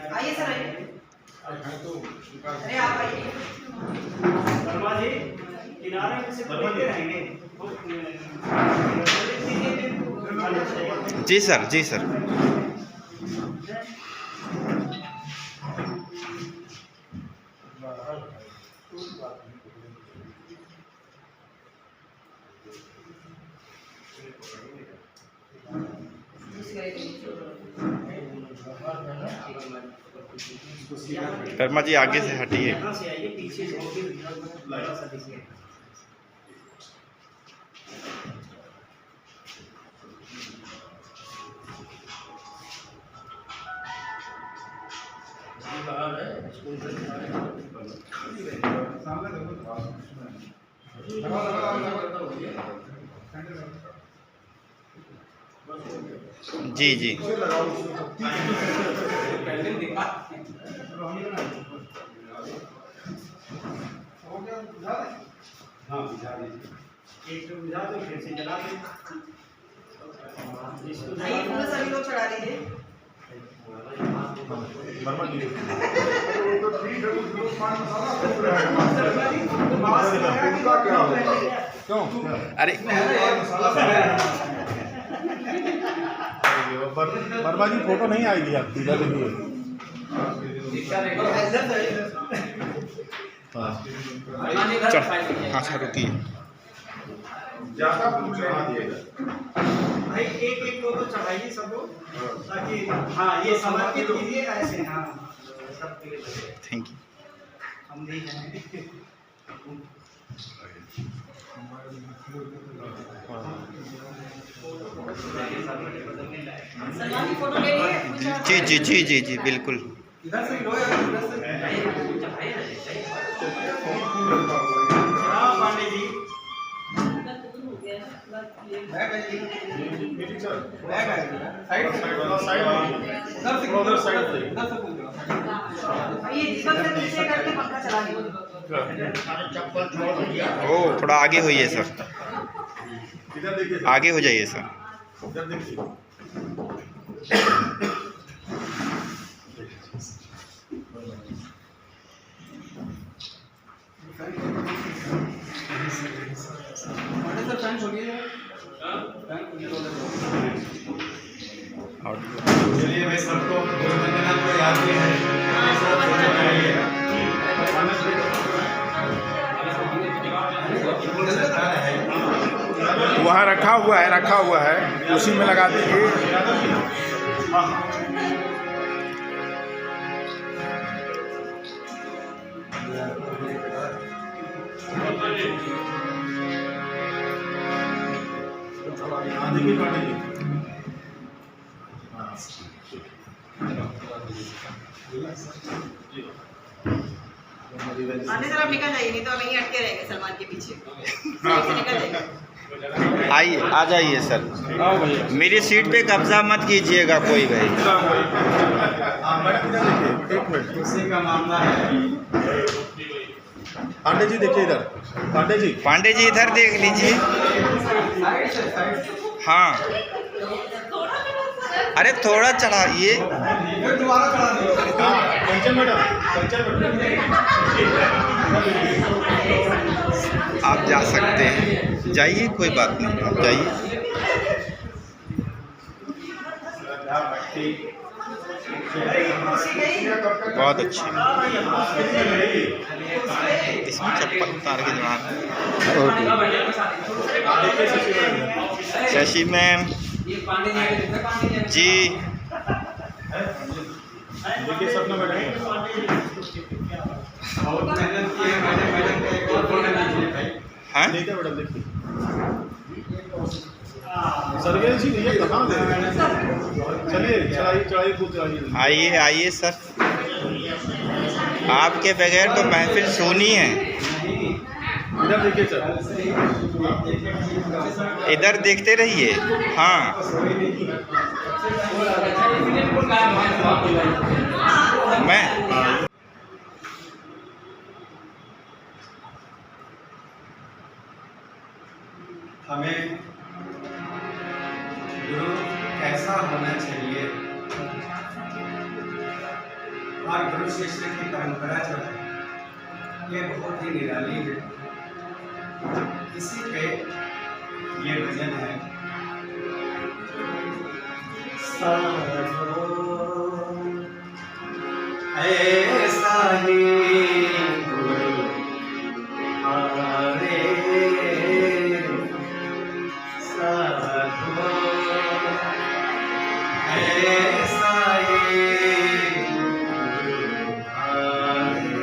आइए सर आइए। अरे आप आइए। वर्मा जी किनारे से बढ़ते रहेंगे। जी सर, जी सर। शर्मा जी आगे से हटिए। जी जी हाँ बुझा दीजिए। एक तो बुझा दो फिर से जला दो। आइए पूरे सभी लोग चढ़ा दीजिए। अरे वर्मा जी फोटो नहीं आएगी आपकी इधर देखिए। चल हाँ सर रुकिए। ज्यादा चढ़ा दिएगा भाई एक एक को तो चढ़ाइए सब लोग ताकि हाँ ये समर्पित कीजिए ऐसे। हाँ सबके लिए थैंक यू। हम नहीं जाएंगे। सलमान की फोटो ले लिए? जी जी जी जी जी बिल्कुल। इधर से लो यार, इधर से। हाँ पांडे जी। बैग है जी। बैग है। साइड से उधर से आइए दीपक से नीचे करके पंखा चला दीजिए। ओ थोड़ा आगे होइए सर, इधर देखिए आगे हो जाइए सर। इधर देखिए पांडे सर फैन छोड़िए। चलिए मैं सबको वंदना को याद भी है। वहाँ रखा हुआ है उसी में लगा दीजिए। आने सर आप निकल जाइए, नहीं तो हम यहीं अटके रहेंगे सलमान के पीछे। निकल जाइए। आइए आ जाइए सर। मेरी सीट पे कब्जा मत कीजिएगा कोई भाई। एक मिनट उसी का मामला है। पांडे जी देखिए इधर। पांडे जी इधर देख लीजिए। साइड से हाँ अरे थोड़ा चढ़ाइए। दोबारा चढ़ा दो। कंचन मैडम आप जा सकते हैं, जाइए कोई बात नहीं, आप जाइए। बहुत अच्छी। इसमें चप्पल उतार के जवान। शशि मैम जी। देखिए सपना मैडम बहुत मेहनत की है मैडम का एक और फोटो लीजिए भाई। हाँ देखिए मैडम देखिए सर्वे जी भैया कहाँ दे चलिए चढ़ाई खूब चढ़ाइए। आइए आइए सर, आपके बगैर तो महफिल सोनी है। इधर देखिए सर, इधर देखते रहिए। हाँ मैं हमें गुरु कैसा होना चाहिए और गुरु शिष्य की परंपरा जो है ये बहुत ही निराली है। इसी पे ये भजन है। साधो ऐसा ही गुरु हमारे साधो ऐसा ही गुरु हमारे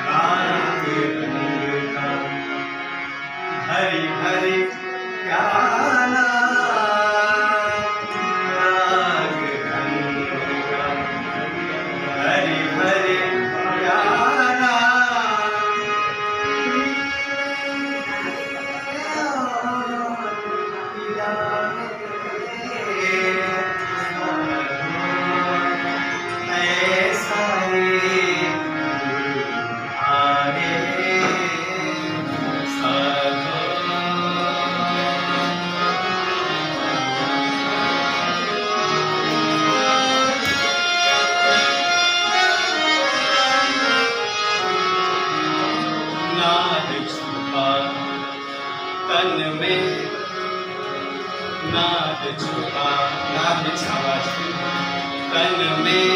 राग रंग का हरि हरि प्याला राग रंग का हरि हरि प्याला ऐसा ही आगे नाद छुपा तन में नाद छुपा नाद छावा तन में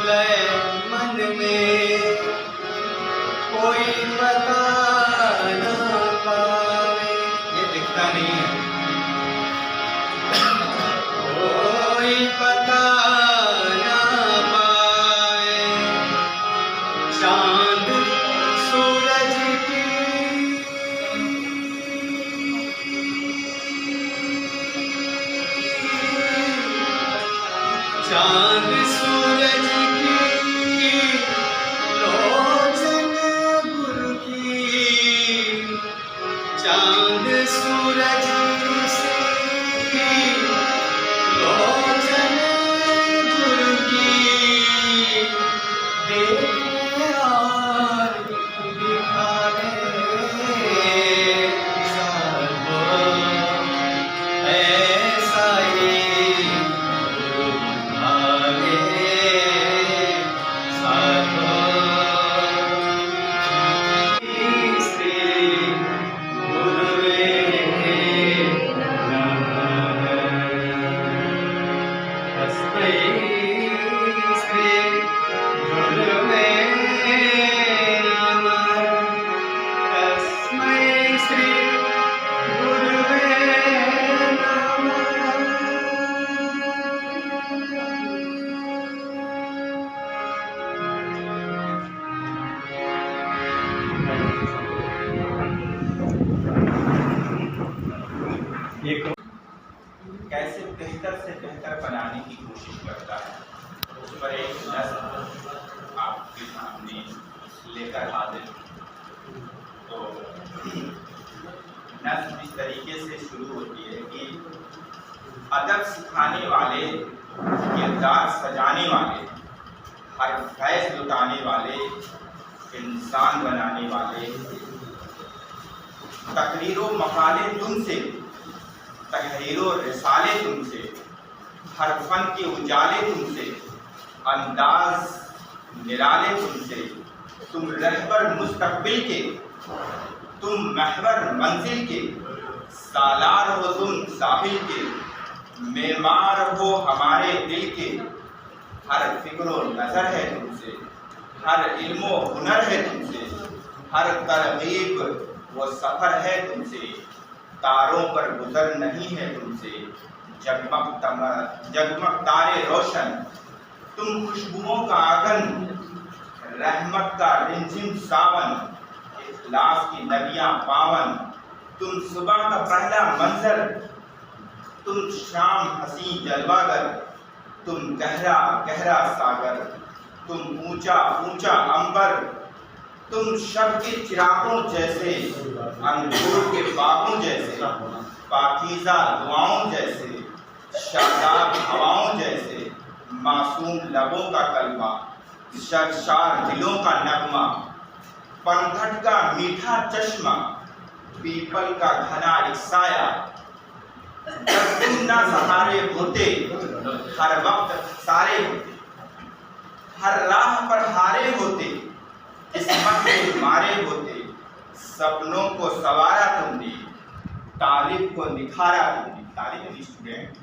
लय मन में कोई पता न पावे ये दिखता नहीं है कोई पता न पाए चांद सूरज की चांद सूरज की लोचन गुरु की चांद सूरज की लोचन गुरु की देखे और दिखाने साधो ऐसा ही गुरु आगे साधो श्री गुरुवे नमः तस्मै श्री गुरुवे नमः तस्मै श्री गुरुवे एक कैसे बेहतर से बेहतर बनाने की कोशिश करता है, उस पर एक नज़्म आपके सामने लेकर हाजिर। तो नज़्म इस तरीके से शुरू होती है कि अदब सिखाने वाले, किरदार सजाने वाले, हर फैज़ लुटाने वाले, इंसान बनाने वाले, तकरीरो मकाले तुमसे, तहरीरो रिसाले तुमसे, हर फन के उजाले तुमसे, अंदाज निराले तुमसे, तुम रहबर मुस्तकबिल के, तुम महवर मंजिल के, सालार हो तुम साहिल के, मेमार हो हमारे दिल के, हर फिक्रो नज़र है तुमसे, हर इल्मो हुनर है तुमसे, हर तरगीब वो सफ़र है तुमसे, तारों पर गुजर नहीं है तुमसे, जगमग तारे रोशन, तुम खुशबुओं का आंगन, रहमत का रिमझिम सावन, इखलास की नदियाँ पावन, तुम सुबह का पहला मंजर, तुम शाम हसी जलवागर, तुम गहरा गहरा सागर, तुम ऊंचा ऊंचा अंबर, तुम शब के चिरागों जैसे, अंगूर के बागों जैसे, पाकीज़ा दुआओं जैसे, शादाब हवाओं जैसे मासूम लबों का कलमा, शर्शार दिलों का नगमा, पंथट का मीठा चश्मा, पीपल का घना एक साया, जब तुम ना सहारे होते हर वक्त सारे होते, हर राह पर हारे होते, किस्मत में मारे होते, सपनों को सवारा तुमने, तालिब को निखारा तुमने, तालिब स्टूडेंट,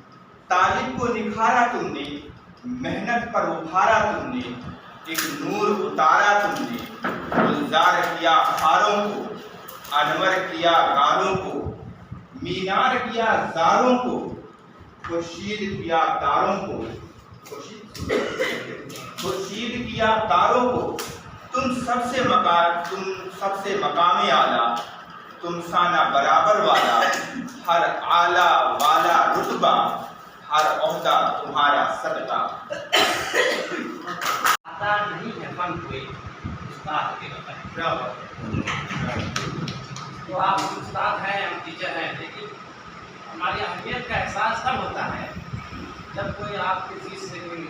तालिब को निखारा तुमने, मेहनत पर उभारा तुमने, एक नूर उतारा तुमने, गुलजार किया खारों को, अनवर किया गारों को, मीनार किया जारों को, खुर्शीद किया तारों को, खुर्शीद किया तारों को, तुम सबसे मकामे आला, तुम साना बराबर वाला, हर आला वाला रुतबा, हर ओहदा तुम्हारा सदका। आता नहीं है फन कोई उस्ताद के बताए। तो आप उस्ताद हैं, हम टीचर हैं, लेकिन हमारी अहमियत का एहसास तब होता है जब कोई आपकी चीज़ से कोई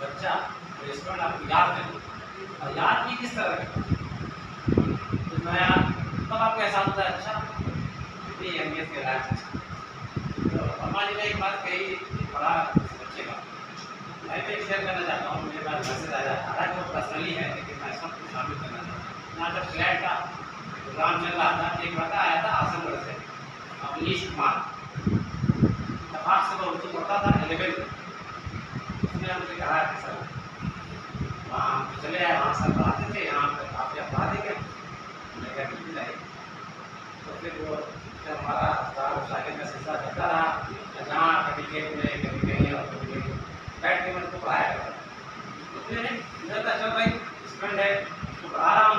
बच्चा कोई स्टूडेंट आपको याद करे, और याद भी किस तरह करे तो मैं तब आपको एहसास होता है अच्छा ये अहमियत के लायक है। तो हमारी ने एक बात कही बड़ा बच्चे का, मैं भी शेयर करना चाहता हूँ। मेरे पास मैसेज आया, हालांकि वो पर्सनली है लेकिन मैं सबको शामिल करना चाहता हूँ। यहाँ जब फ्लैट का प्रोग्राम चल रहा था, एक बता आया था आसनगढ़ से, अवनीश कुमार, आप से उर्दू पढ़ता था 11 में। उसने हमसे कहा कि सर वहाँ चले आए, वहाँ सर पढ़ाते थे, यहाँ पर आप क्या पढ़ा देंगे? मैं क्या बिल्कुल आए। तो फिर वो जब हमारा शागिर्द का सिलसिला चलता रहा, जहाँ कभी खेत में कभी कहीं और कभी कहीं बैठ के मैं उसको पढ़ाया करता। तो फिर मेरा चल भाई स्टूडेंट है तो पढ़ा रहा हूँ,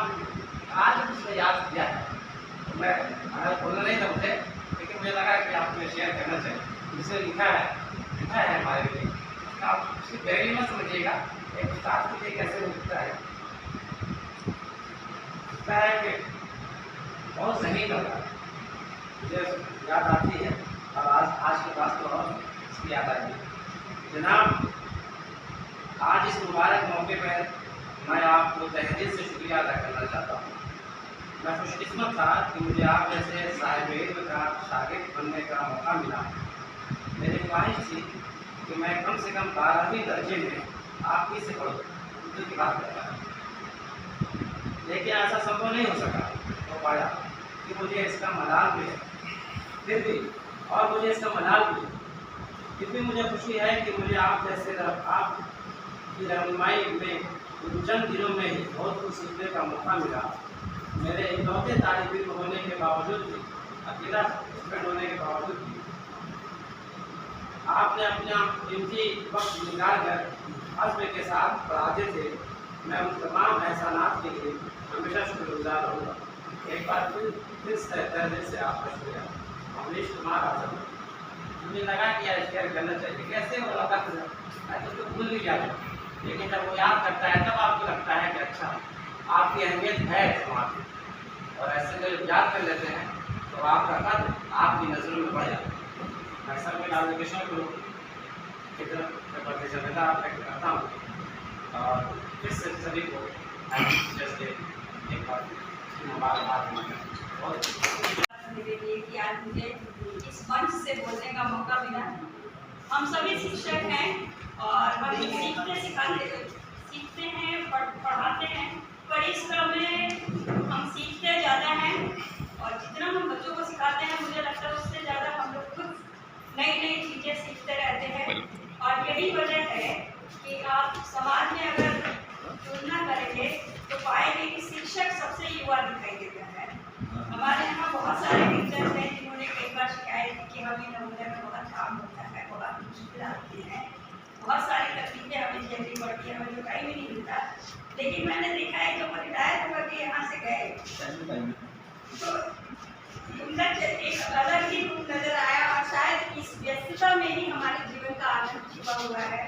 आज उसने याद किया है। तो मैं बोलना नहीं था मुझे, लेकिन मुझे लगा कि आपको शेयर करना चाहिए। जिसे लिखा है हमारे लिए, आप उसकी पहली मत समझिएगा, एक उस्ताद के लिए कैसे लिखता है कि बहुत सही लगा, मुझे याद आती है। और आज के पास तो और इसकी याद आती है। जनाब, आज इस मुबारक मौके पर मैं आपको तहे दिल से शुक्रिया अदा करना चाहता हूँ। मैं खुशकिस्मत था कि मुझे आप जैसे साहिब इल्म का शागिर्द बनने का मौका मिला। मेरी ख्वाहिश थी कि मैं कम से कम 12वीं दर्जे में आप ही से पढ़ूँ, उर्दू की बात करता है, लेकिन ऐसा संभव नहीं हो सका। तो पाया कि मुझे इसका मलाल भी है, फिर भी और मुझे इसका मलाल भी है। फिर भी मुझे खुशी है कि मुझे आप जैसे आपकी रहनुमाई में चंद दिनों में ही बहुत कुछ सीखने का मौका मिला। मेरे इकलौते तालिब इल्म होने के बावजूद भी, अकेला स्टूडेंट होने के बावजूद भी, आपने अपना कीमती वक्त निकाल कर अज़्म के साथ पढ़ाते थे। मैं उन तमाम एहसानात के लिए हमेशा शुक्रगुजार रहूँगा। एक बार फिर से आपका शुक्रिया। अवनीश कुमार आजम, मुझे लगा कि यार शेयर करना चाहिए। कैसे वो लगा तो भूल भी गया, लेकिन जब वो याद करता है तब आपको लगता है कि अच्छा आपकी अहमियत है समाज में। और ऐसे जब याद कर लेते हैं तो आपका कद आपकी नज़रों में बढ़ जाता है। मैं सब में एजुकेशन को की तरफ प्रति जिम्मेदार व्यक्त करता हूँ और फिर से सभी को जैसे एक बार मुबारकबाद मेरे लिए कि आज मुझे इस मंच से बोलने का मौका मिला। हम सभी शिक्षक हैं और हम सीखते हैं, पढ़ाते हैं, पर इस क्रम में हम सीखते ज़्यादा हैं और जितना हम बच्चों को सिखाते हैं मुझे लगता है उससे ज़्यादा हम लोग खुद नई नई चीज़ें सीखते रहते हैं। और यही वजह है कि आप समाज में अगर तुलना करेंगे तो पाएंगे कि शिक्षक सबसे युवा दिखाई देता है। हमारे यहाँ बहुत सारे टीचर्स हैं जिन्होंने कई बार शिकायत की कि हमें नवोदय में बहुत काम होता है, बहुत मुश्किल आती है, बहुत सारी तकलीफें हमें झेलनी पड़ती है, हमें टाइम ही नहीं मिलता। लेकिन मैंने देखा है जब रिटायर होकर के यहाँ से गए तो उनका एक अलग ही रूप नजर आया और शायद इस व्यस्तता में ही हमारे जीवन का आनंद छिपा हुआ है।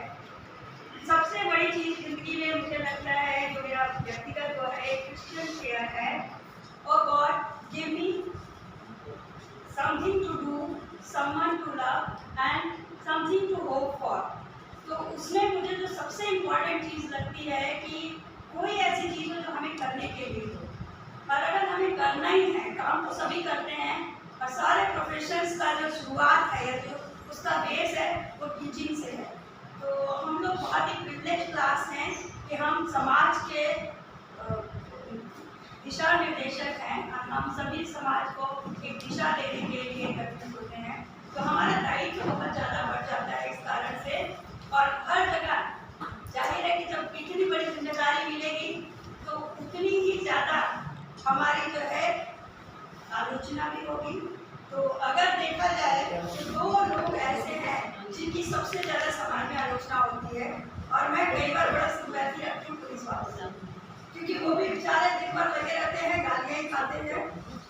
सबसे बड़ी चीज जिंदगी में मुझे लगता है जो मेरा व्यक्तिगत वो है क्रिश्चियन प्रेयर है, oh God give me something to do, someone to love and something to important चीज़ लगती है कि कोई ऐसी चीज़ हो जो हमें करने के लिए हो, और अगर हमें करना ही है, काम तो सभी करते हैं, और सारे प्रोफेशंस का जो शुरुआत है या जो उसका बेस है वो टीचिंग से है। तो हम लोग बहुत ही प्रिविलेज क्लास हैं कि हम समाज के दिशा निर्देशक हैं, और हम सभी समाज को एक दिशा देने के लिए एकत्रित होते हैं। तो हमारा दायित्व बहुत ज़्यादा बढ़ जाता है इस कारण से, और हर जगह जाहिर है कि जब इतनी बड़ी जिम्मेदारी मिलेगी तो उतनी ही ज़्यादा हमारी जो है आलोचना भी होगी। तो अगर देखा जाए तो 2 लोग ऐसे हैं जिनकी सबसे ज़्यादा समाज में आलोचना होती है, और मैं कई बार बड़ा सिंपैथी रखती हूँ पुलिस वालों से, क्योंकि वो भी बेचारे दिन भर लगे रहते हैं, गालियाँ ही खाते हैं,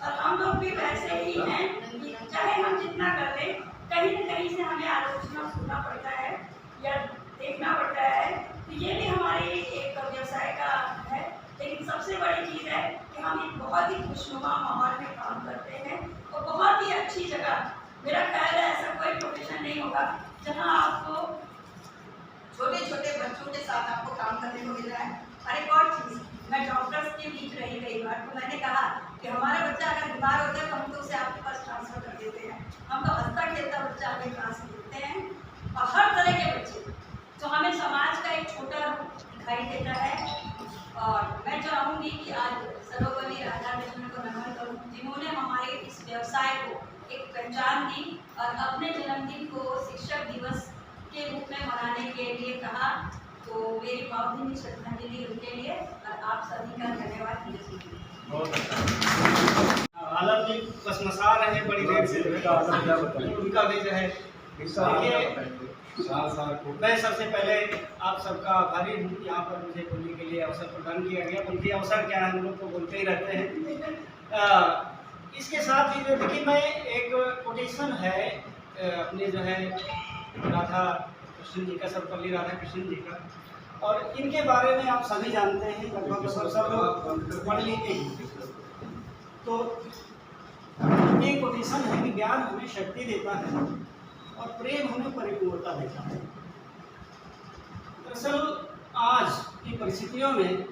और हम लोग भी वैसे ही हैं कि चाहे हम जितना कर लें, कहीं न कहीं से हमें आलोचना सुनना पड़ता है या देखना पड़ता है। तो ये भी हमारे एक व्यवसाय का है, लेकिन सबसे बड़ी चीज़ है कि हम एक बहुत ही खुशनुमा माहौल में काम करते हैं, और बहुत ही अच्छी जगह। मेरा ख्याल है ऐसा कोई प्रोफेशन नहीं होगा जहाँ आपको छोटे छोटे बच्चों के साथ आपको काम करने को मिल रहा है। और एक और चीज़, मैं डॉक्टर्स के बीच रही कई बार, तो मैंने कहा कि हमारा बच्चा अगर बीमार होता है तो हम तो उसे आपके पास ट्रांसफ़र कर देते हैं, हम तो हंसता खेलता बच्चा आगे क्लास में देते हैं। और हर तरह के बच्चे, तो हमें समाज का एक छोटा रूप दिखाई देता है। और मैं चाहूँगी कि आज सर्वपल्ली राधाकृष्णन को नमन करूँ, जिन्होंने हमारे इस व्यवसाय को एक पहचान दी और अपने जन्मदिन को शिक्षक दिवस के रूप में मनाने के लिए कहा। तो मेरी भावभीनी श्रद्धांजलि उनके लिए, और आप सभी का धन्यवाद। बहुत अच्छा। आलम जी बस मसा रहे हैं बड़ी देर से, उनका भी जो है देखिए, मैं सबसे पहले आप सबका आभारी हूँ, यहाँ पर मुझे बोलने के लिए अवसर प्रदान किया गया। बल्कि अवसर क्या है, हम लोग तो बोलते ही रहते हैं। इसके साथ ही जो देखिए, मैं एक कोटेशन है अपने जो है राधा कृष्ण जी का, सर्वपल्ली राधा कृष्ण जी का, और इनके बारे में आप सभी जानते हैं, लगभग सब लोग पढ़ लिखे हैं। तो ये कोटेशन है कि ज्ञान हमें शक्ति देता है और प्रेम हमें परिपूर्णता देता है। दरअसल आज की परिस्थितियों में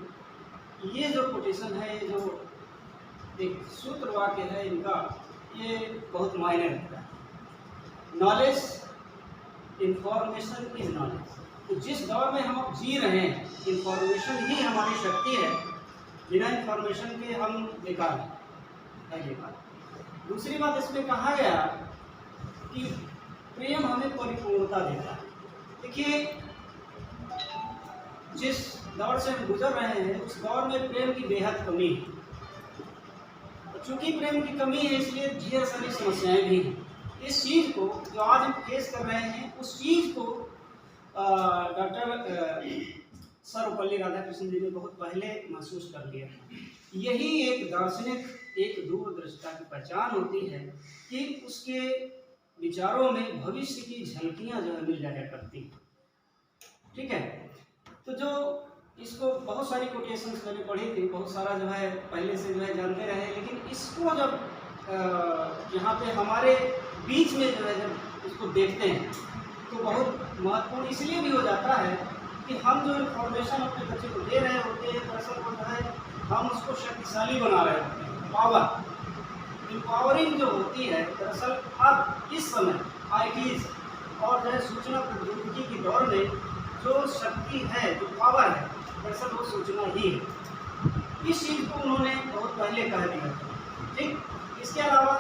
ये जो कोटेशन है, ये जो एक सूत्र वाक्य है इनका, ये बहुत मायने रखता है। Knowledge, information is knowledge. तो जिस दौर में हम अब जी रहे हैं, इंफॉर्मेशन ही हमारी शक्ति है, बिना इंफॉर्मेशन के हम बेकार हैं। पहली बात। दूसरी बात, इसमें कहा गया कि प्रेम हमें परिपूर्णता देता है। देखिए, जिस दौर से हम गुजर रहे हैं उस दौर में प्रेम की बेहद कमी है। चूँकि प्रेम की कमी है, इसलिए ढेर सारी समस्याएं भी हैं। इस चीज़ को जो आज हम फेस कर रहे हैं, उस चीज़ को डॉक्टर सर्वपल्ली राधाकृष्णन जी ने बहुत पहले महसूस कर लिया। यही एक दार्शनिक, एक दूरदृष्टा की पहचान होती है कि उसके विचारों में भविष्य की झलकियाँ जो है मिल जाया करती हैं। ठीक है, तो जो इसको बहुत सारी कोटेशंस मैंने पढ़ी थी, बहुत सारा जो है पहले से जो है जानते रहे, लेकिन इसको जब यहाँ पे हमारे बीच में जो है जब इसको देखते हैं तो बहुत महत्वपूर्ण इसलिए भी हो जाता है कि हम जो इन्फॉर्मेशन अपने बच्चे को दे रहे होते हैं, दरअसल वो जो है हम उसको शक्तिशाली बना रहे होते हैं। पावर, एम्पावरिंग जो होती है, दरअसल अब इस समय ITs और जो है सूचना प्रौद्योगिकी की दौर में जो शक्ति है, जो पावर है, दरअसल वो सूचना ही है। इस चीज़ को उन्होंने बहुत पहले कह दिया था। ठीक, इसके अलावा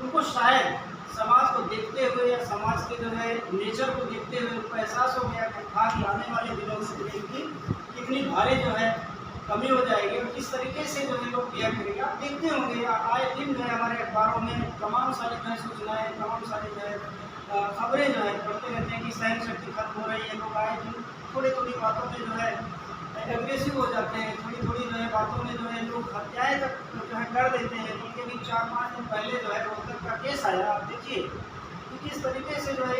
उनको शायद समाज को देखते हुए या समाज के जो है नेचर को देखते हुए उनको एहसास हो गया कि आने वाले दिनों में प्रेम की कितनी भारी जो है कमी हो जाएगी और किस तरीके से जो है लोग किया करेगा। आप देखते होंगे आए दिन जो है हमारे अखबारों में तमाम सारी जो है सूचनाएँ, तमाम सारी जो है खबरें जो है पढ़ते रहते हैं कि सहन शक्ति खत्म हो रही है। लोग आए दिन थोड़ी थोड़ी बातों में जो है एग्रेसिव हो जाते हैं, थोड़ी थोड़ी जो है बातों में जो है लोग हत्याएँ तक जो है कर देते हैं। बल्कि भी 4-5 दिन पहले जो है रोहतक का केस आया, आप देखिए कि किस तरीके से जो है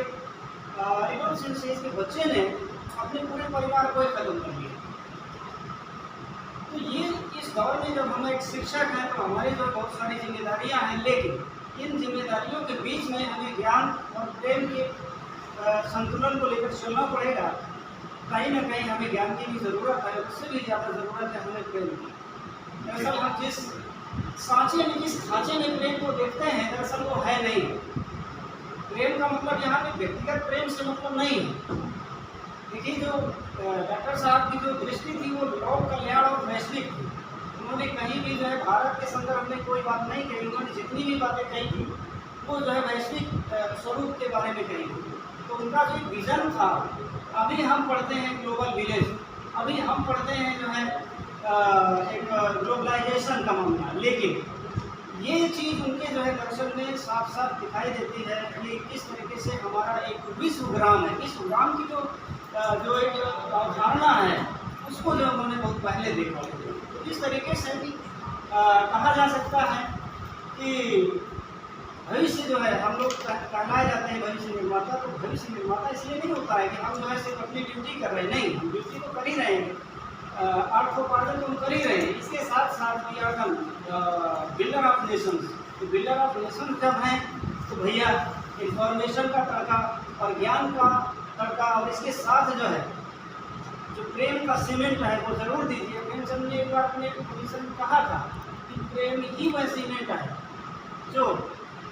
इनोसेंट एज के बच्चे ने अपने पूरे परिवार को ही खत्म कर दिया। तो ये इस दौर में जब हम एक शिक्षक हैं तो हमारी जो बहुत सारी जिम्मेदारियां हैं, लेकिन इन जिम्मेदारियों के बीच में हमें ज्ञान और प्रेम के संतुलन को लेकर चलना पड़ेगा। कहीं ना कहीं हमें ज्ञान की भी ज़रूरत है, उससे भी ज़्यादा ज़रूरत है हमें प्रेम की। दरअसल हम जिस सांचे में, जिस खांचे में प्रेम को देखते हैं, दरअसल वो है नहीं। प्रेम का मतलब यहाँ पे व्यक्तिगत प्रेम से मतलब नहीं है। देखिए, जो डॉक्टर साहब की जो दृष्टि थी वो लोक कल्याण और वैश्विक थी। उन्होंने कहीं भी जो है भारत के संदर्भ में कोई बात नहीं कही। उन्होंने जितनी भी बातें कही थी वो जो है वैश्विक स्वरूप के बारे में कही थी। तो उनका जो विज़न था, अभी हम पढ़ते हैं ग्लोबल विलेज, अभी हम पढ़ते हैं जो है एक ग्लोबलाइजेशन का मामला, लेकिन ये चीज़ उनके जो है दर्शन में साफ साफ दिखाई देती है कि किस तरीके से हमारा एक विश्वग्राम है। विश्वग्राम की जो एक अवधारणा है उसको जो उन्होंने बहुत पहले देखा। तो इस तरीके से भी कहा जा सकता है कि भविष्य जो है, हम लोग कहलाए जाते हैं भविष्य निर्माता। तो भविष्य निर्माता इसलिए नहीं होता है कि हम जो है सिर्फ अपनी ड्यूटी कर रहे हैं, नहीं, हम ड्यूटी तो कर ही रहे हैं, अर्थोपार्जन तो हम कर ही रहे हैं। इसके साथ साथ we are the builder of nations. तो बिल्डर ऑफ नेशन जब हैं तो भैया इंफॉर्मेशन का तड़का और ज्ञान का तड़का, और इसके साथ जो है जो प्रेम का सीमेंट है वो ज़रूर दीजिए। प्रेमचंद ने एक बार अपने पोजीशन में कहा था कि प्रेम ही वह सीमेंट है जो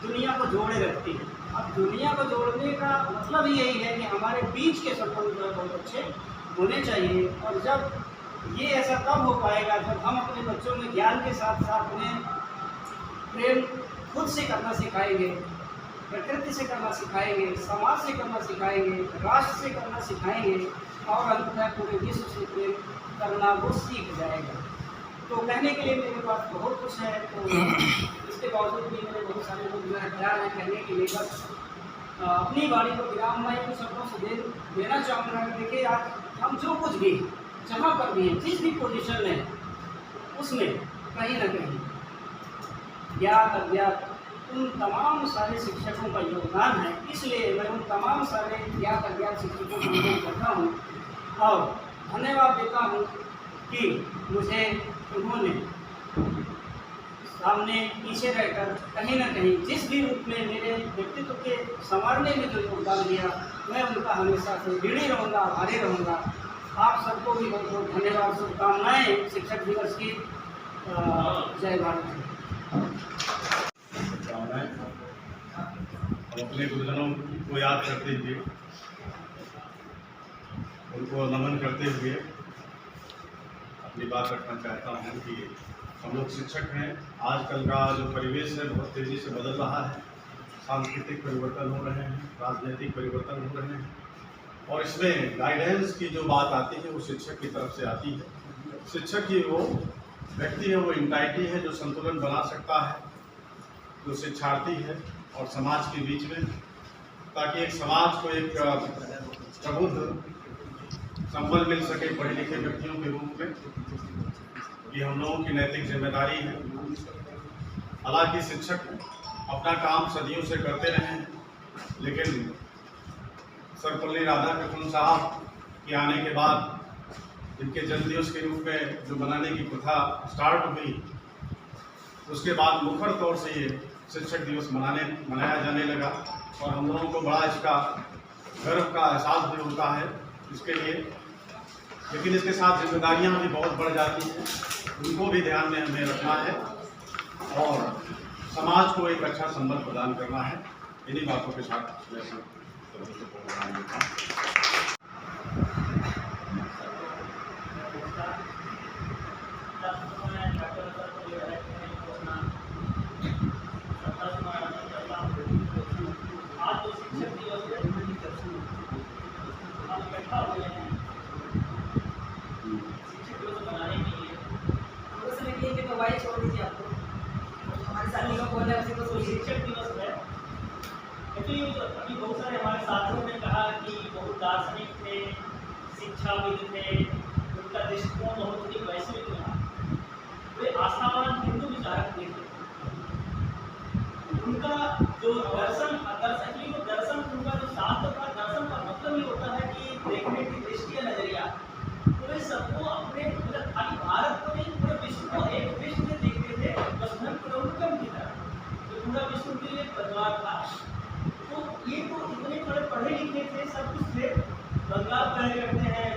दुनिया को जोड़े रखती है। अब दुनिया को जोड़ने का मतलब यही है कि हमारे बीच के संबंध जो है बहुत अच्छे होने चाहिए। और जब ये ऐसा तब हो पाएगा जब हम अपने बच्चों में ज्ञान के साथ साथ उन्हें प्रेम खुद से करना सिखाएंगे, प्रकृति से करना सिखाएंगे, समाज से करना सिखाएंगे, राष्ट्र से करना सिखाएंगे, और अंततः पूरे विश्व से प्रेम करना वो सीख जाएगा। तो कहने के लिए मेरे पास बहुत कुछ है, तो इसके बावजूद भी मेरे बहुत सारे लोग जो है तैयार हैं कहने के लिए। बस अपनी वाणी को विराम मैं इन शब्दों से देना चाहूँगा कि देखिए, आज हम जो कुछ भी जहाँ पर भी हैं, जिस भी पोजीशन में, उसमें कहीं ना कहीं ज्ञात अज्ञात उन तमाम सारे शिक्षकों का योगदान है। इसलिए मैं उन तमाम सारे ज्ञात अज्ञात शिक्षकों को नमन करता हूँ और धन्यवाद देता हूँ कि मुझे उन्होंने सामने पीछे रहकर कहीं ना कहीं जिस भी रूप में मेरे व्यक्तित्व के संवारने में जो योगदान दिया, मैं उनका हमेशा से ऋणी रहूँगा, आभारी रहूँगा। आप सबको भी बहुत बहुत धन्यवाद, शुभकामनाएँ शिक्षक दिवस की। जय भारत। अपने गुरुजनों को याद करते हुए, उनको नमन करते हुए अपनी बात रखना चाहता हूँ कि हम लोग शिक्षक हैं। आजकल का जो परिवेश है बहुत तेज़ी से बदल रहा है। सांस्कृतिक परिवर्तन हो रहे हैं, राजनीतिक परिवर्तन हो रहे हैं, और इसमें गाइडेंस की जो बात आती है वो शिक्षक की तरफ से आती है। शिक्षक ही वो व्यक्ति है, वो इंटाइटी है जो संतुलन बना सकता है, जो शिक्षार्थी है और समाज के बीच में, ताकि एक समाज को एक प्रबुद्ध संबल मिल सके पढ़े लिखे व्यक्तियों के रूप में। ये हम लोगों की नैतिक जिम्मेदारी है। हालांकि शिक्षक अपना काम सदियों से करते रहे हैं, लेकिन सर्वपल्ली राधाकृष्णन साहब के आने के बाद इनके जन्मदिवस के रूप में जो मनाने की प्रथा स्टार्ट हुई, उसके बाद मुखर तौर से ये शिक्षक दिवस मनाया जाने लगा, और हम लोगों को बड़ा इसका गर्व का एहसास भी होता है इसके लिए। लेकिन इसके साथ जिम्मेदारियां भी बहुत बढ़ जाती हैं, उनको भी ध्यान में हमें रखना है और समाज को एक अच्छा संबल प्रदान करना है। इन्हीं बातों के साथ मैं सभी को प्रोग्राम देता हूँ। मोबाइल छोड़ दीजिए, आपको हमारे साथ लोग बोल रहे हैं, उसी को सोचिए। शिक्षक दिवस है। एक्चुअली अभी बहुत सारे हमारे साथियों ने कहा कि बहुत दार्शनिक थे, शिक्षाविद थे, उनका दृष्टिकोण बहुत ही वैश्विक रहा। वे आस्थावान हिंदू विचारक थे। उनका जो दर्शन एक्चुअली वो दर्शन, उनका जो शास्त्र का दर्शन का मतलब ही होता है कि देखने की दृष्टि या नजरिया। तो वे सबको अपने खाली भारत को नहीं, पूरे विश्व को एक विश्व में देखते थे, बसमन प्रमुखम की तरह। तो पूरा विश्व के लिए परिवार था। तो ये तो इतने बड़े पढ़े लिखे थे, सब कुछ थे। बंगाल पढ़े करते हैं,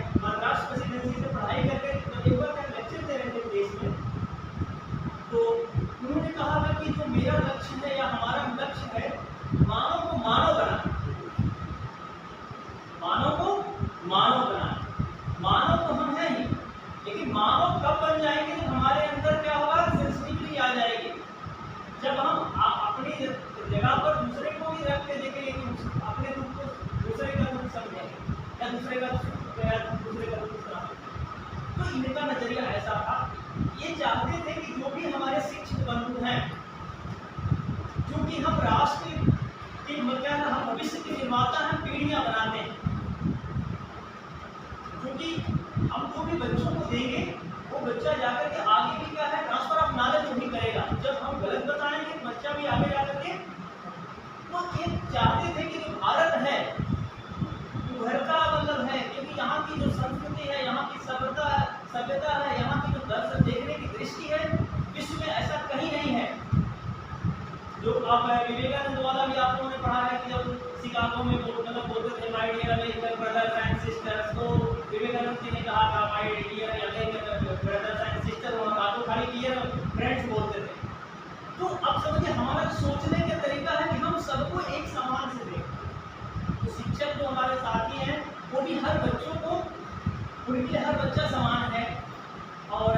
मतलब बोलते थे my dear American brothers and sisters, तो विवेकानंद जी ने कहा था my dear American brothers and sister, वहाँ कहा तो खाली डियर फ्रेंड्स बोलते थे। तो अब समझिए हमारा सोचने का तरीका है कि हम सबको एक समान से देखें। तो शिक्षक जो हमारे साथी हैं वो भी हर बच्चों को, उनके लिए हर बच्चा समान है, और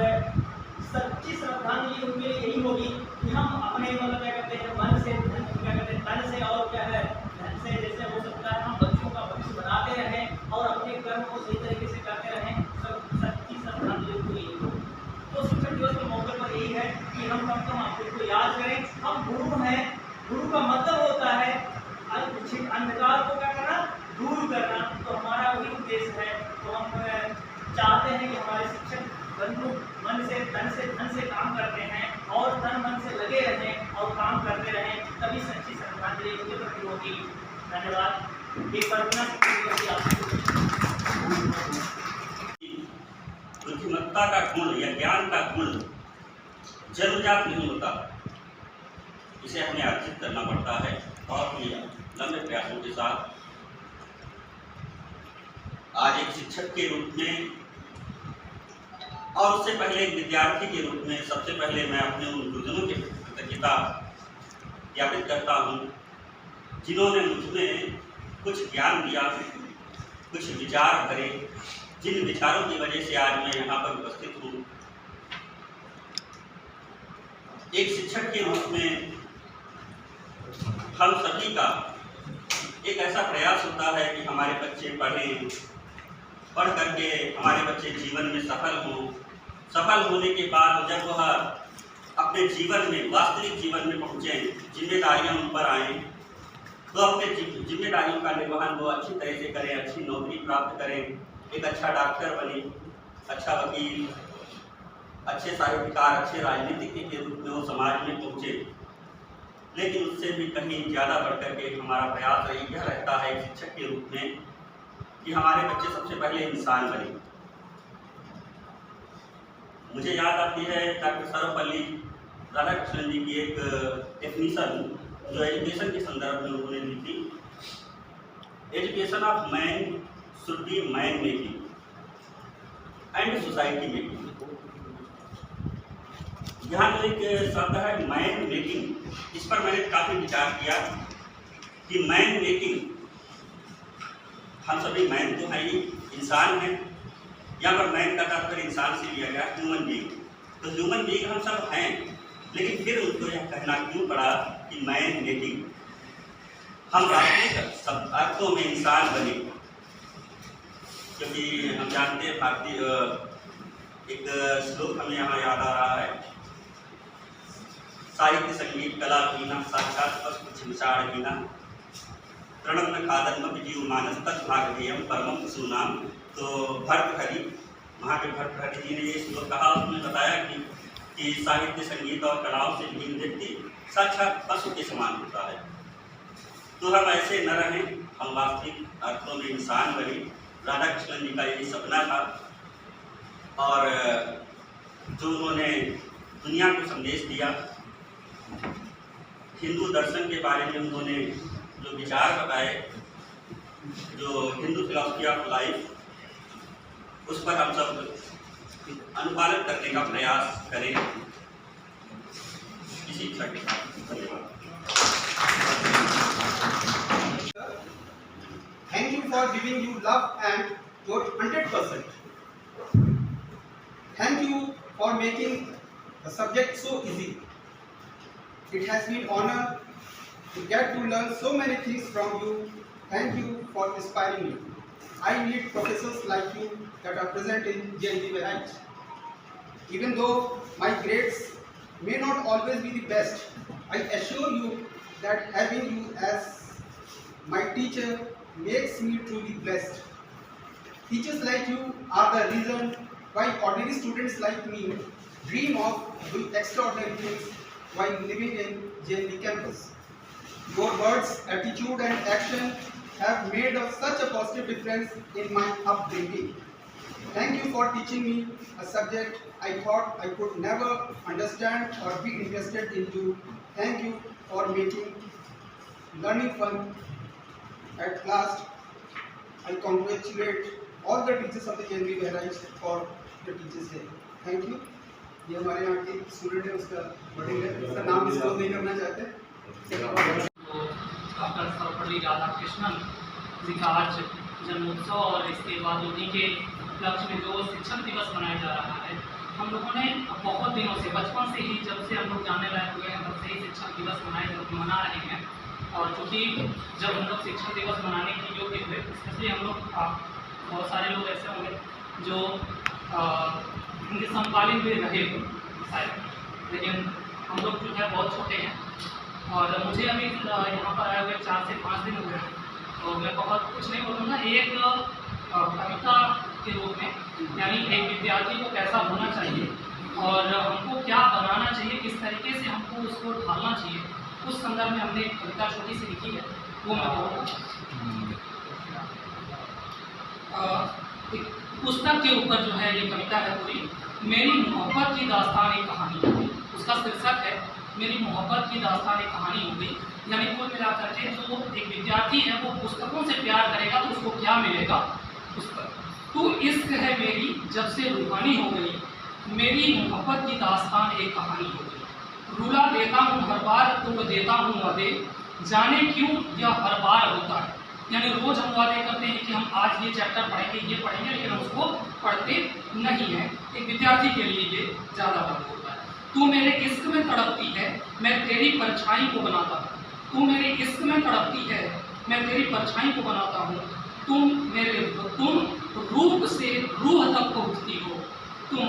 सच्ची श्रद्धांजलि उनके लिए यही होगी कि हम अपने मतलब क्या कहते हैं मन से, क्या कहते हैं तन से, और क्या है धन से, जैसे हो सकता है हम बच्चों का भविष्य बनाते रहें और अपने कर्म को सही तरीके से करते रहें। सब सच्ची श्रद्धांजलि उनको यही होगी। तो शिक्षक दिवस के मौके पर यही है कि हम कम से कम आपको याद करें, हम गुरु हैं। गुरु का मतलब होता है अंधकार को क्या करना, दूर करना। तो हमारा वही उद्देश्य है। तो हम चाहते हैं कि हमारे शिक्षक बंधु मन से, तन से, धन से काम करते हैं और तन मन से लगे रहें और काम करते रहें, तभी सच्ची श्रद्धांजलि उनके प्रति होगी। धन्यवाद। एक बार बुद्धिमत्ता का गुण या ज्ञान का गुण जन्मजात नहीं होता, इसे हमें अर्जित करना पड़ता है बहुत ही लंबे प्रयासों के साथ। आज एक शिक्षक के रूप में और उससे पहले एक विद्यार्थी के रूप में सबसे पहले मैं अपने उन गुरुजनों के कृतज्ञता ज्ञापित करता हूँ जिन्होंने मुझमें कुछ ज्ञान दिया, कुछ विचार भरे, जिन विचारों की वजह से आज मैं यहाँ पर उपस्थित हूँ। एक शिक्षक के रूप में हम सभी का एक ऐसा प्रयास होता है कि हमारे बच्चे पढ़ें, पढ़ करके हमारे बच्चे जीवन में सफल हों। सफल होने के बाद जब वह अपने जीवन में, वास्तविक जीवन में पहुँचे, जिम्मेदारियां उन पर आएँ, तो अपने जिम्मेदारियों का निर्वहन वो अच्छी तरह से करें, अच्छी नौकरी प्राप्त करें, एक अच्छा डॉक्टर बने, अच्छा वकील, अच्छे साहित्यकार, अच्छे राजनीतिज्ञ के रूप में वो समाज में पहुँचे। लेकिन उससे भी कहीं ज़्यादा बढ़ कर के हमारा प्रयास यह रहता है शिक्षक के रूप में कि हमारे बच्चे सबसे पहले इंसान बने। मुझे याद आती है डॉक्टर सर्वपल्ली राधाकृष्णन जी की एक डेफिनेशन जो एजुकेशन के संदर्भ में उन्होंने दी थी। Education of man should be man making and society making. यहाँ जो एक शब्द है मैन मेकिंग, इस पर मैंने काफ़ी विचार किया कि मैन मेकिंग, हम सभी मैन तो हैं ही, इंसान हैं। यहाँ पर मैन का तात्पर्य इंसान से लिया गया, ह्यूमन बीइंग। तो ह्यूमन बीइंग हम सब हैं, लेकिन फिर उनको यह कहना क्यों पड़ा कि मैन मेकिंग, हम वास्तविक सब अर्थों में इंसान बने। क्योंकि हम जानते हैं भारतीय एक श्लोक हमें यहाँ याद आ रहा है, साहित्य संगीत कला हीना साक्षात पशु विचार हीना प्रणम खादन्म जीव मानस तत्भागेयम परमम सुनाम। तो भर्तृहरि, वहाँ के भर्तृहरि जी ने ये श्लोक कहा, उसमें बताया कि साहित्य संगीत और कलाओं से भिन्न व्यक्ति साक्षात पशु के समान होता है। तो हम ऐसे न रहें, हम वास्तविक अर्थों में इंसान बने। राधाकृष्णन जी का यही सपना था और जो उन्होंने दुनिया को संदेश दिया, हिंदू दर्शन के बारे में उन्होंने जो विचार बताए, जो हिंदू फिलॉसफी ऑफ लाइफ, उस पर हम सब अनुपालन करने का प्रयास करें। इसी इच्छा के साथ धन्यवाद। Thank you for giving you love and your 100%. Thank you for making the subject so easy. It has been honor to get to learn so many things from you. Thank you for inspiring me. I need professors like you that are present in JNDVH. Even though my grades may not always be the best, I assure you that having you as my teacher makes me truly blessed. Teachers like you are the reason why ordinary students like me dream of doing extraordinary things while living in JND campus. Your words, attitude and action have made such a positive difference in my upbringing. Thank you for teaching me a subject I thought I could never understand or be interested into. Thank you for making learning fun At last, I congratulate all the teachers of the JNV Behraich for the Teachers Day. Thank you. ये हमारे यहाँ के student है, उसका birthday है, उसका नाम disclose नहीं करना चाहते। डॉक्टर सर्वपल्ली राधाकृष्णन जी का आज जन्मोत्सव और इसके बाद उन्हीं के उपलक्ष्य में जो शिक्षक दिवस मनाया जा रहा है, हम लोगों ने बहुत दिनों से, बचपन से ही, जब से हम लोग जानने लायक हुए हैं तब से ही शिक्षक दिवस मना रहे हैं। और चूँकि जब हम लोग शिक्षक दिवस मनाने के योग्य हुए, इसलिए हम लोग बहुत सारे लोग ऐसे होंगे जो इनके समकालीन भी रहे शायद, लेकिन हम लोग जो है बहुत छोटे हैं। और मुझे अभी यहाँ पर आए हुए 4 से 5 दिन हुए हैं, तो मैं बहुत कुछ नहीं बोलूँगा। एक कविता के रूप में, यानी एक विद्यार्थी को कैसा होना चाहिए और हमको क्या बनाना चाहिए, किस तरीके से हमको उसको ढालना चाहिए, उस संदर्भ में हमने एक कविता छोटी सी लिखी है, वो मैं बोलूँगा। पुस्तक के ऊपर जो है ये कविता है पूरी, मेरी मोहब्बत की दास्तान एक कहानी। उसका शीर्षक है मेरी मोहब्बत की दास्तान एक कहानी हो गई। यानी कुल मिलाकर के जो एक विद्यार्थी है वो पुस्तकों से प्यार करेगा तो उसको क्या मिलेगा, उस पर। तो इश्क है मेरी जब से रूहानी हो गई, मेरी मोहब्बत की दास्तान एक कहानी हो गई। रुला देता हूँ हर बार तुम देता हूँ वादे, जाने क्यों यह हर बार होता है। यानी रोज हम वादे करते हैं कि हम आज ये चैप्टर पढ़ेंगे, ये पढ़ेंगे, लेकिन हम उसको पढ़ते नहीं हैं। एक विद्यार्थी के लिए ये ज़्यादा लागू होता है। तू मेरे इश्क में तड़पती है, मैं तेरी परछाई को बनाता हूँ। तू मेरे इश्क में तड़पती है, मैं तेरी परछाई को बनाता हूँ। तुम रूप से रूह तक पहुँचती हो, तुम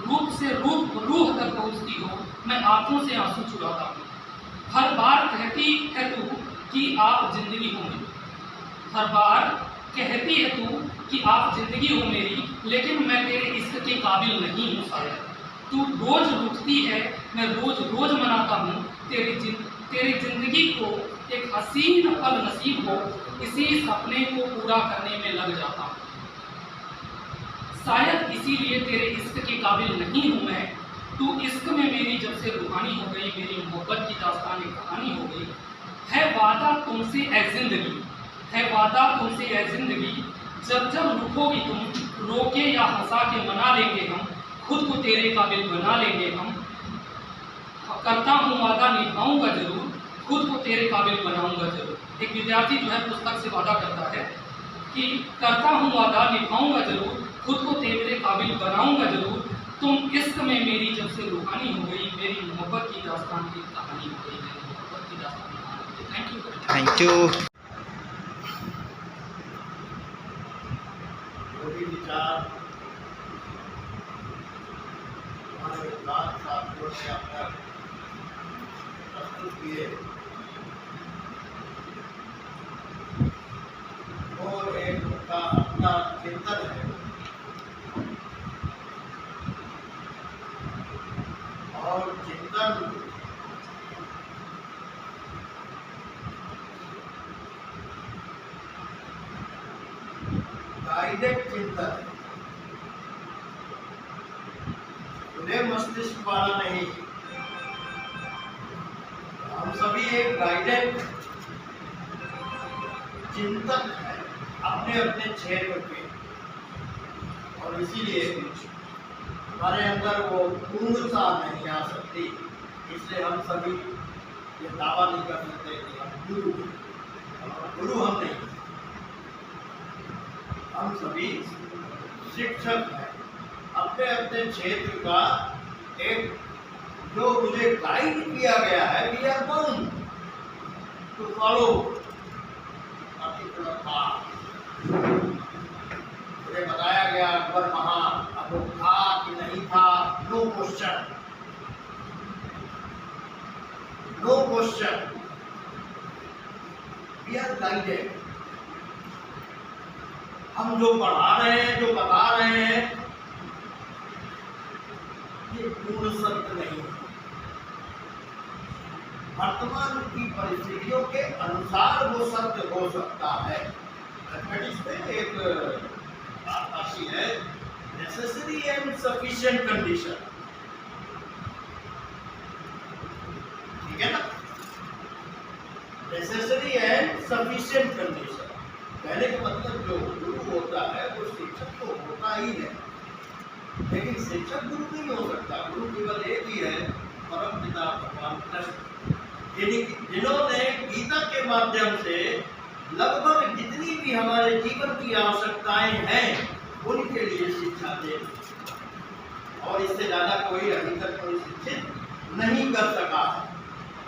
रूप से रूह तक पहुँचती हो, मैं आंखों से आंसू चुराता हूँ। हर बार कहती है तू कि आप जिंदगी हो मेरी, हर बार कहती है तू कि आप जिंदगी हो मेरी, लेकिन मैं तेरे इश्क के काबिल नहीं हूँ शायद। तू रोज रुठती है, मैं रोज रोज मनाता हूँ। तेरी जिंदगी को एक हसीन पल नसीब हो, इसी सपने को पूरा करने में लग जाता हूँ। शायद इसीलिए तेरे इश्क के काबिल नहीं हूँ मैं। तू इश्क में मेरी जब से रूहानी हो गई, मेरी मोहब्बत की दास्तान एक कहानी हो गई। है वादा तुमसे ए जिंदगी, है वादा तुमसे ए जिंदगी, जब जब रुकोगी तुम, रोके या हंसा के मना लेंगे हम, खुद को तेरे काबिल बना लेंगे हम। करता हूँ वादा निभाऊंगा जरूर, खुद को तेरे काबिल बनाऊंगा जरूर। एक विद्यार्थी जो है पुस्तक से वादा करता है कि करता हूँ वादा निभाऊंगा जरूर, खुद को तेरे काबिल बनाऊंगा जरूर। तुम इश्क में मेरी जब से रूहानी हो गई, मेरी मोहब्बत की दास्तान की कहानी हो गई, मेरी मोहब्बत की दास्तान की कहानी हो गई। Thank you. मोदी विचार हमारे विद्वान साथियों ने अपना प्रस्तुत किए, और एक उनका अपना चिंतन है। और चिंतन गाइडेड चिंतन, खुले मस्तिष्क वाला नहीं। हम सभी एक गाइडेड चिंतन है अपने अपने क्षेत्र के, और इसीलिए हमारे अंदर वो पूर्णता नहीं आ सकती। इसलिए हम सभी ये दावा नहीं कर सकते कि हम गुरु हैं। गुरु हम नहीं, हम सभी शिक्षक हैं अपने अपने क्षेत्र का। एक जो मुझे गाइड किया गया है, we are born to follow particular path. मुझे बताया गया अकबर महान, अब वो था कि नहीं था, no question, no question, we are guided. हम जो पढ़ा रहे हैं, जो बता रहे हैं, ये पूर्ण सत्य नहीं है। वर्तमान की परिस्थितियों के अनुसार वो सत्य हो सकता है। मैथमेटिक्स में एक बात आती है, नेसेसरी एंड सफिशिएंट कंडीशन, ठीक है ना? Necessary and sufficient condition. के मतलब जो गुरु होता है वो शिक्षक तो होता ही है, लेकिन शिक्षक गुरु नहीं हो सकता। गुरु केवल एक ही है, परम पिता भगवान कृष्ण, जिन्होंने गीता के माध्यम से लगभग जितनी भी हमारे जीवन की आवश्यकताएं हैं उनके लिए शिक्षा दे, और इससे ज्यादा कोई अभी तक कोई शिक्षित नहीं कर सका।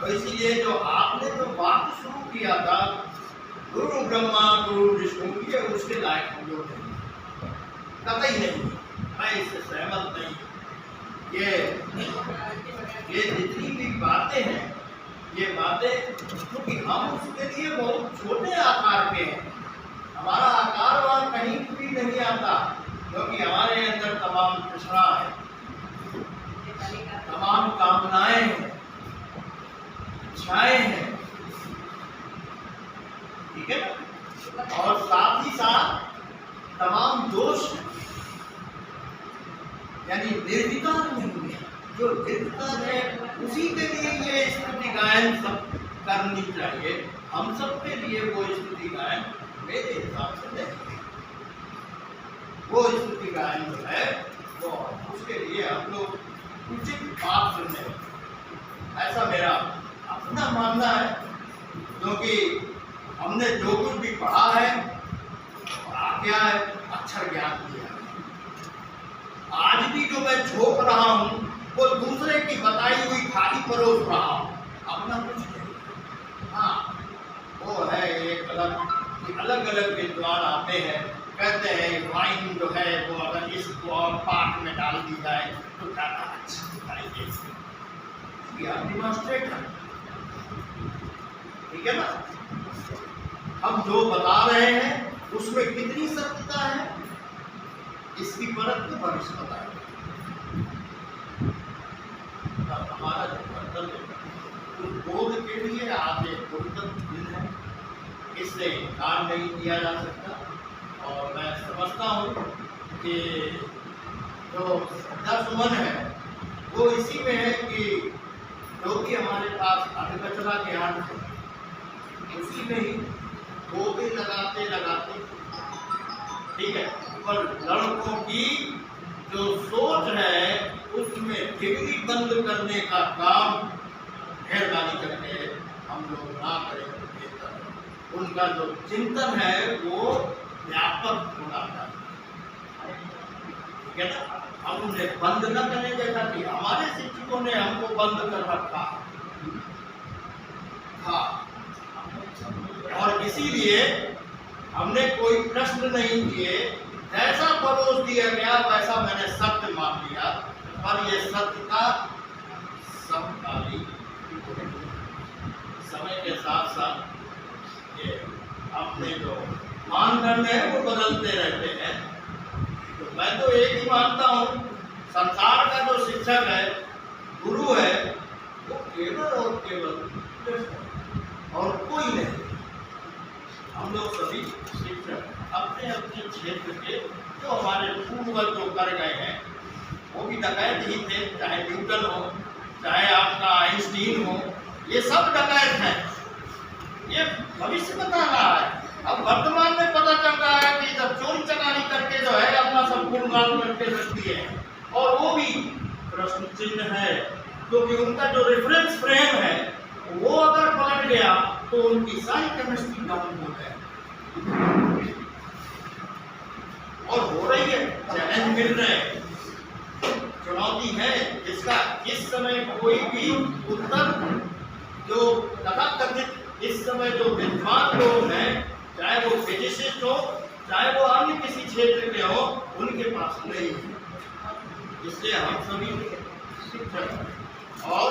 तो इसीलिए जो आपने जो बात शुरू किया था गुरु ब्रह्मा गुरु विष्णु, ये उसके लायक हम लोग नहीं, कतई नहीं, मैं इससे सहमत नहीं। ये जितनी भी बातें हैं, ये बातें क्योंकि हम उसके लिए बहुत छोटे आकार के हैं, हमारा आकार वहाँ कहीं भी नहीं आता, क्योंकि हमारे अंदर तमाम तृष्णा है, तमाम कामनाएं हैं, इच्छाएं हैं, ठीक है ना, और साथ ही साथ तमाम दोष हैं, यानी निर्विकार नहीं है। जो निर्विकार है उसी के लिए ये स्तुति गायन सब करनी चाहिए। हम सब के लिए वो स्तुति गायन मेरे हिसाब से नहीं, वो स्तुति गायन जो है वो उसके लिए हम लोग उचित बात सुनने, ऐसा मेरा अपना मानना है। क्योंकि हमने जो कुछ भी पढ़ा है क्या है, अक्षर ज्ञान दिया है। आज भी जो मैं झोंक रहा हूँ वो दूसरे की बताई हुई थाली परोस रहा हूँ, अपना कुछ नहीं। हाँ, वो है एक अलग अलग विद्वान आते हैं, कहते हैं वाइन जो है वो अगर इसको और पाक में डाल दी जाए तो ज़्यादा अच्छा दिखाई डिमॉन्स्ट्रेट है, ठीक है ना। हम जो बता रहे हैं उसमें कितनी सत्यता है इसकी परख तो भविष्य बताएगा। हमारा जो कर्तव्य उस बोध के लिए आज एक गुरुत्व दिन है, इससे इनकार नहीं किया जा सकता। और मैं समझता हूँ कि जो श्रद्धा सुमन है वो इसी में है कि जो भी हमारे पास अधकचरा ज्ञान है उसी में ही गोते लगाते लगाते, ठीक है, पर लड़कों की जो सोच है उसमें डिग्री बंद करने का काम मेहरबानी करके हम लोग ना करें तो बेहतर है। उनका जो चिंतन है वो व्यापक होना चाहिए, ठीक है ना। हम उन्हें बंद न करने जैसा कि हमारे शिक्षकों ने हमको बंद कर रखा था, और इसीलिए हमने कोई प्रश्न नहीं किए, जैसा परोस दिया गया वैसा मैंने सत्य मान लिया। और ये सत्य का समकालीन समय के साथ साथ ये अपने जो मानदंड है वो बदलते रहते हैं। तो मैं तो एक ही मानता हूँ, संसार का जो शिक्षक है, गुरु है, वो केवल और केवल और कोई नहीं। हम लोग सभी शिक्षक अपने अपने क्षेत्र के जो हमारे पूर्वज जो कर गए हैं वो भी डकैत ही थे, चाहे न्यूटन हो, चाहे आपका आइंस्टीन हो, ये सब डकैत हैं। ये भविष्य बता रहा है, अब वर्तमान में पता चल रहा है कि जब चोरी चकारी करके जो है अपना सब गुणगान करके रख दिए, और वो भी प्रश्न चिन्ह है, क्योंकि उनका जो रेफरेंस फ्रेम है वो अगर पलट गया तो उनकी सारी केमिस्ट्री डाउन हो गई, और हो रही है, चैलेंज मिल रहे हैं, चुनौती है। इसका इस समय कोई भी उत्तर जो तथाकथित इस समय जो विद्वान लोग हैं, चाहे वो फिजिसिस्ट हो, चाहे वो अन्य किसी क्षेत्र के हो, उनके पास नहीं है। इसलिए हम सभी शिक्षक और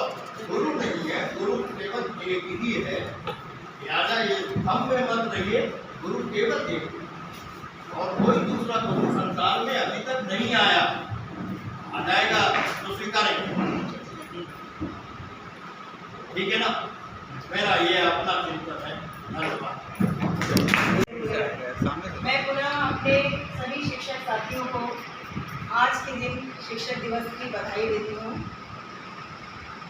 गुरु नहीं है, गुरु केवल एक ही है। लिहाजा ये हम में मत रहिए, गुरु केवल एक है, और कोई दूसरा गुरु संसार में अभी तक नहीं आया। आ जाएगा तो स्वीकारेंगे, ठीक है ना। मेरा ये अपना चिंतन है। धन्यवाद। मैं पुनः अपने सभी शिक्षक साथियों को आज के दिन शिक्षक दिवस की बधाई देती हूँ।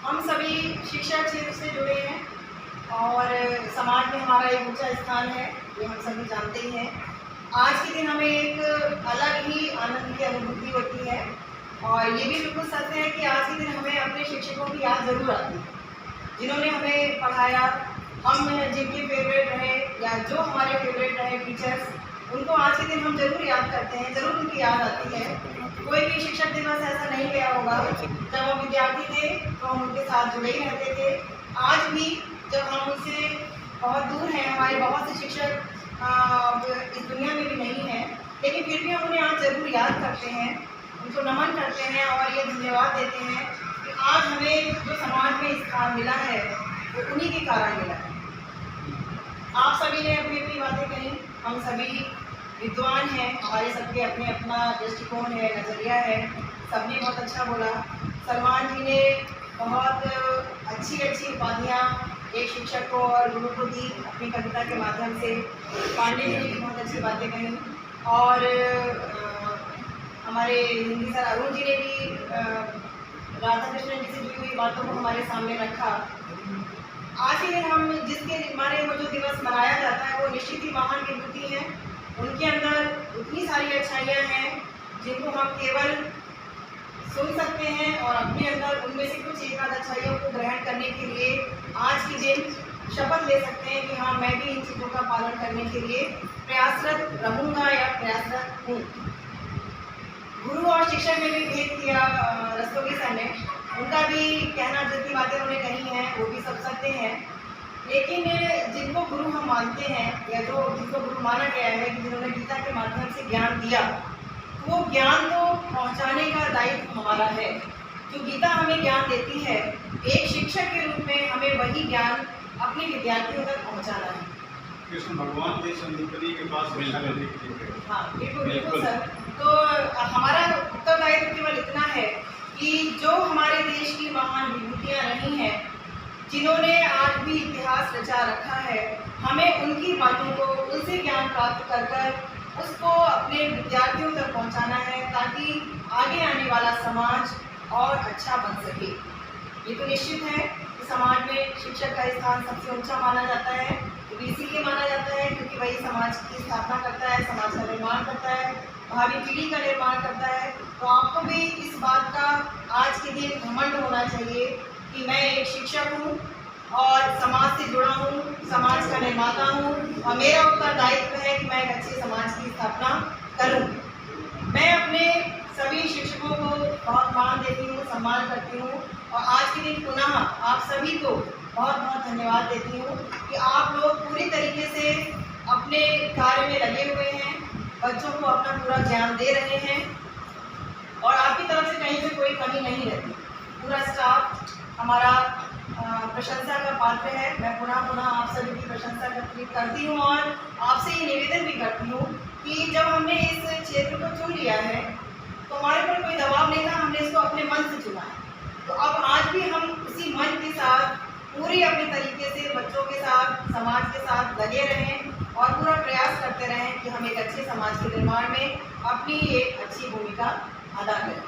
हम सभी शिक्षा क्षेत्र से जुड़े हैं और समाज में हमारा एक ऊंचा स्थान है, ये हम सभी जानते ही हैं। आज के दिन हमें एक अलग ही आनंद की अनुभूति होती है और ये भी बिल्कुल सच है कि आज के दिन हमें अपने शिक्षकों की याद जरूर आती है, जिन्होंने हमें पढ़ाया। हम जिनके फेवरेट रहे या जो हमारे फेवरेट रहे टीचर्स, उनको आज के दिन हम जरूर याद करते हैं, जरूर उनकी याद आती है। कोई भी शिक्षक दिवस ऐसा नहीं गया होगा जब हम विद्यार्थी थे तो हम उनके साथ जुड़े ही रहते थे। आज भी जब हम उनसे बहुत दूर हैं, हमारे बहुत से शिक्षक इस दुनिया में भी नहीं हैं, लेकिन फिर भी हम उन्हें आज जरूर याद करते हैं, उनको नमन करते हैं और ये धन्यवाद देते हैं कि आज हमें जो समाज में स्थान मिला है वो उन्हीं के कारण मिला है। आप सभी ने अपनी अपनी बातें कही, हम सभी विद्वान हैं, हमारे सबके अपने अपना दृष्टिकोण है, नज़रिया है, सबने बहुत अच्छा बोला। सलमान जी ने बहुत अच्छी अच्छी उपाधियाँ एक शिक्षक को और गुरु को दी अपनी कविता के माध्यम से। पांडे जी ने भी बहुत अच्छी बातें कही और हमारे हिंदी सर अरुण जी ने भी राधा कृष्णन जी से जुड़ी हुई बातों को हमारे सामने रखा। आज के दिन हम जिसके हमारे वो जो दिवस मनाया जाता है वो निश्चित ही महान विभूति हैं। उनके अंदर उतनी सारी अच्छाइयाँ हैं जिनको हम केवल सुन सकते हैं और अपने अंदर उनमें से कुछ एक आध अच्छाइयों को ग्रहण करने के लिए आज के दिन शपथ ले सकते हैं कि हाँ, मैं भी इन चीज़ों का पालन करने के लिए प्रयासरत रहूँगा या प्रयासरत हूँ। गुरु और शिक्षक ने भी भेद किया रस्तोगी सर ने, उनका भी कहना जितनी बातें उन्होंने कही हैं वो भी सब सत्य हैं, लेकिन जिनको गुरु हम मानते हैं या जो जिनको गुरु माना गया है कि जिन्होंने गीता के माध्यम से ज्ञान दिया, वो ज्ञान तो पहुंचाने का दायित्व हमारा है। जो गीता हमें ज्ञान देती है, एक शिक्षक के रूप में हमें वही ज्ञान अपने विद्यार्थियों तक पहुंचाना है। कृष्ण भगवान के संदीपति के पास मिलना करने के लिए। हाँ, बिल्कुल बिल्कुल सर। तो हमारा उत्तरदायित्व केवल इतना है कि जो हमारे देश की महान विभूतियाँ रही हैं, जिन्होंने आज भी इतिहास रचा रखा है, हमें उनकी बातों को, उनसे ज्ञान प्राप्त कर कर उसको अपने विद्यार्थियों तक पहुंचाना है ताकि आगे आने वाला समाज और अच्छा बन सके। ये तो निश्चित है कि समाज में शिक्षक का स्थान सबसे ऊंचा माना जाता है, इसीलिए माना जाता है क्योंकि वही समाज की स्थापना करता है, समाज का निर्माण करता है, भावी पीढ़ी का निर्माण करता है। तो आपको भी इस बात का आज के दिन घमंड होना चाहिए कि मैं एक शिक्षक हूँ और समाज से जुड़ा हूँ, समाज का निर्माता हूँ और मेरा उत्तरदायित्व है कि मैं एक अच्छे समाज की स्थापना करूँ। मैं अपने सभी शिक्षकों को बहुत मान देती हूँ, सम्मान करती हूँ और आज के दिन पुनः आप सभी को बहुत बहुत धन्यवाद देती हूँ कि आप लोग पूरी तरीके से अपने कार्य में लगे हुए हैं, बच्चों को अपना पूरा ज्ञान दे रहे हैं और आपकी तरफ से कहीं से कोई कमी नहीं रहती। पूरा स्टाफ हमारा प्रशंसा का पात्र है। मैं पुनः आप सभी की प्रशंसा करती हूँ और आपसे ये निवेदन भी करती हूँ कि जब हमने इस क्षेत्र को चुन लिया है तो हमारे पर कोई दबाव नहीं था, हमने इसको अपने मन से चुना है। तो अब आज भी हम उसी मन के साथ पूरी अपने तरीके से बच्चों के साथ, समाज के साथ लगे रहें और पूरा प्रयास करते रहें कि हम एक अच्छे समाज के निर्माण में अपनी एक अच्छी भूमिका अदा करें।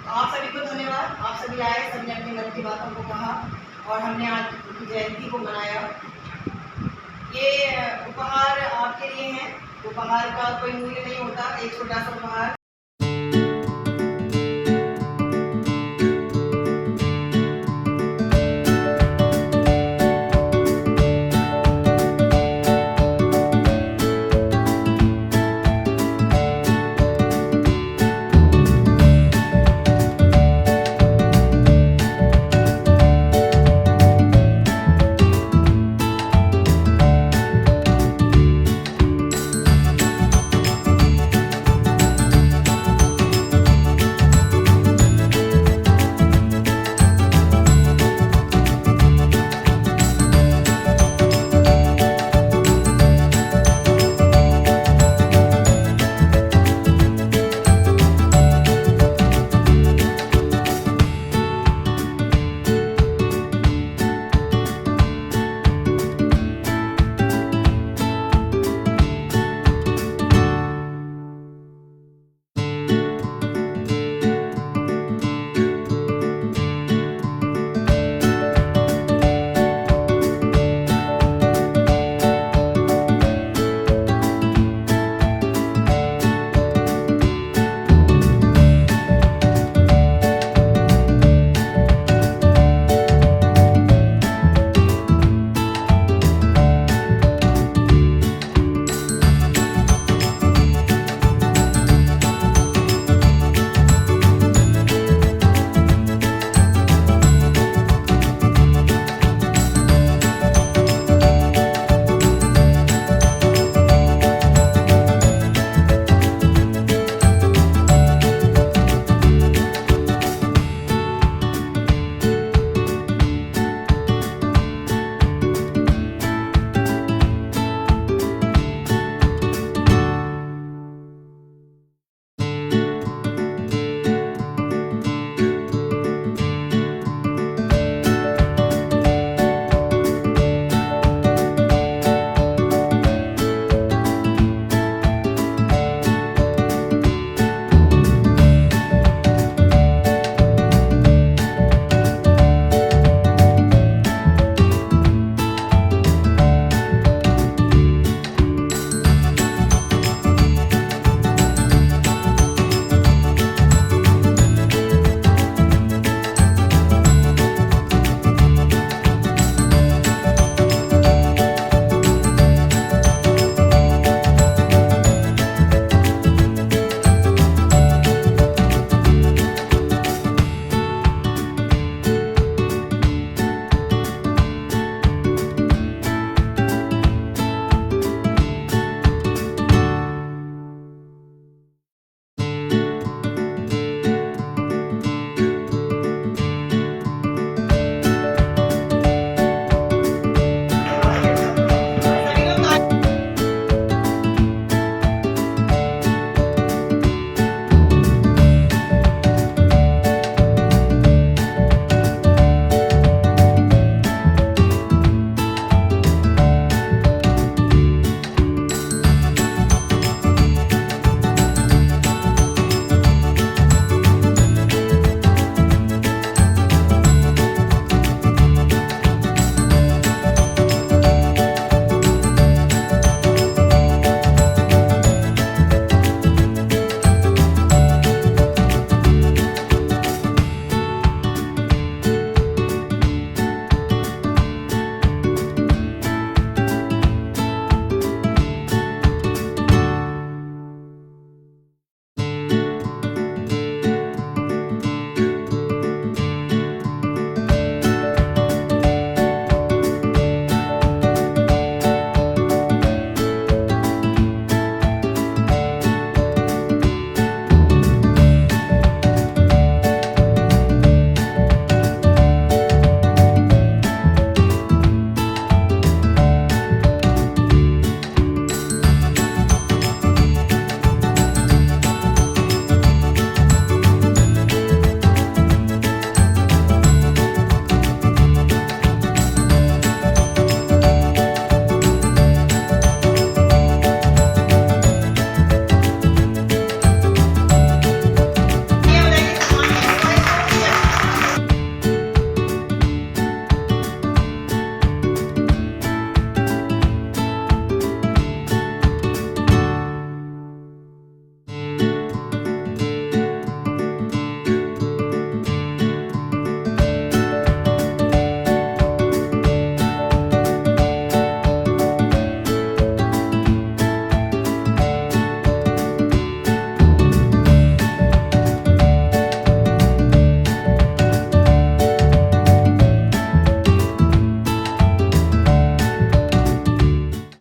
तो आप सभी को धन्यवाद। आप सभी आए, सभी ने अपनी मन की बातों को कहा और हमने आज उनकी जयंती को मनाया। ये उपहार आपके लिए है। उपहार का कोई मूल्य नहीं होता, एक छोटा सा उपहार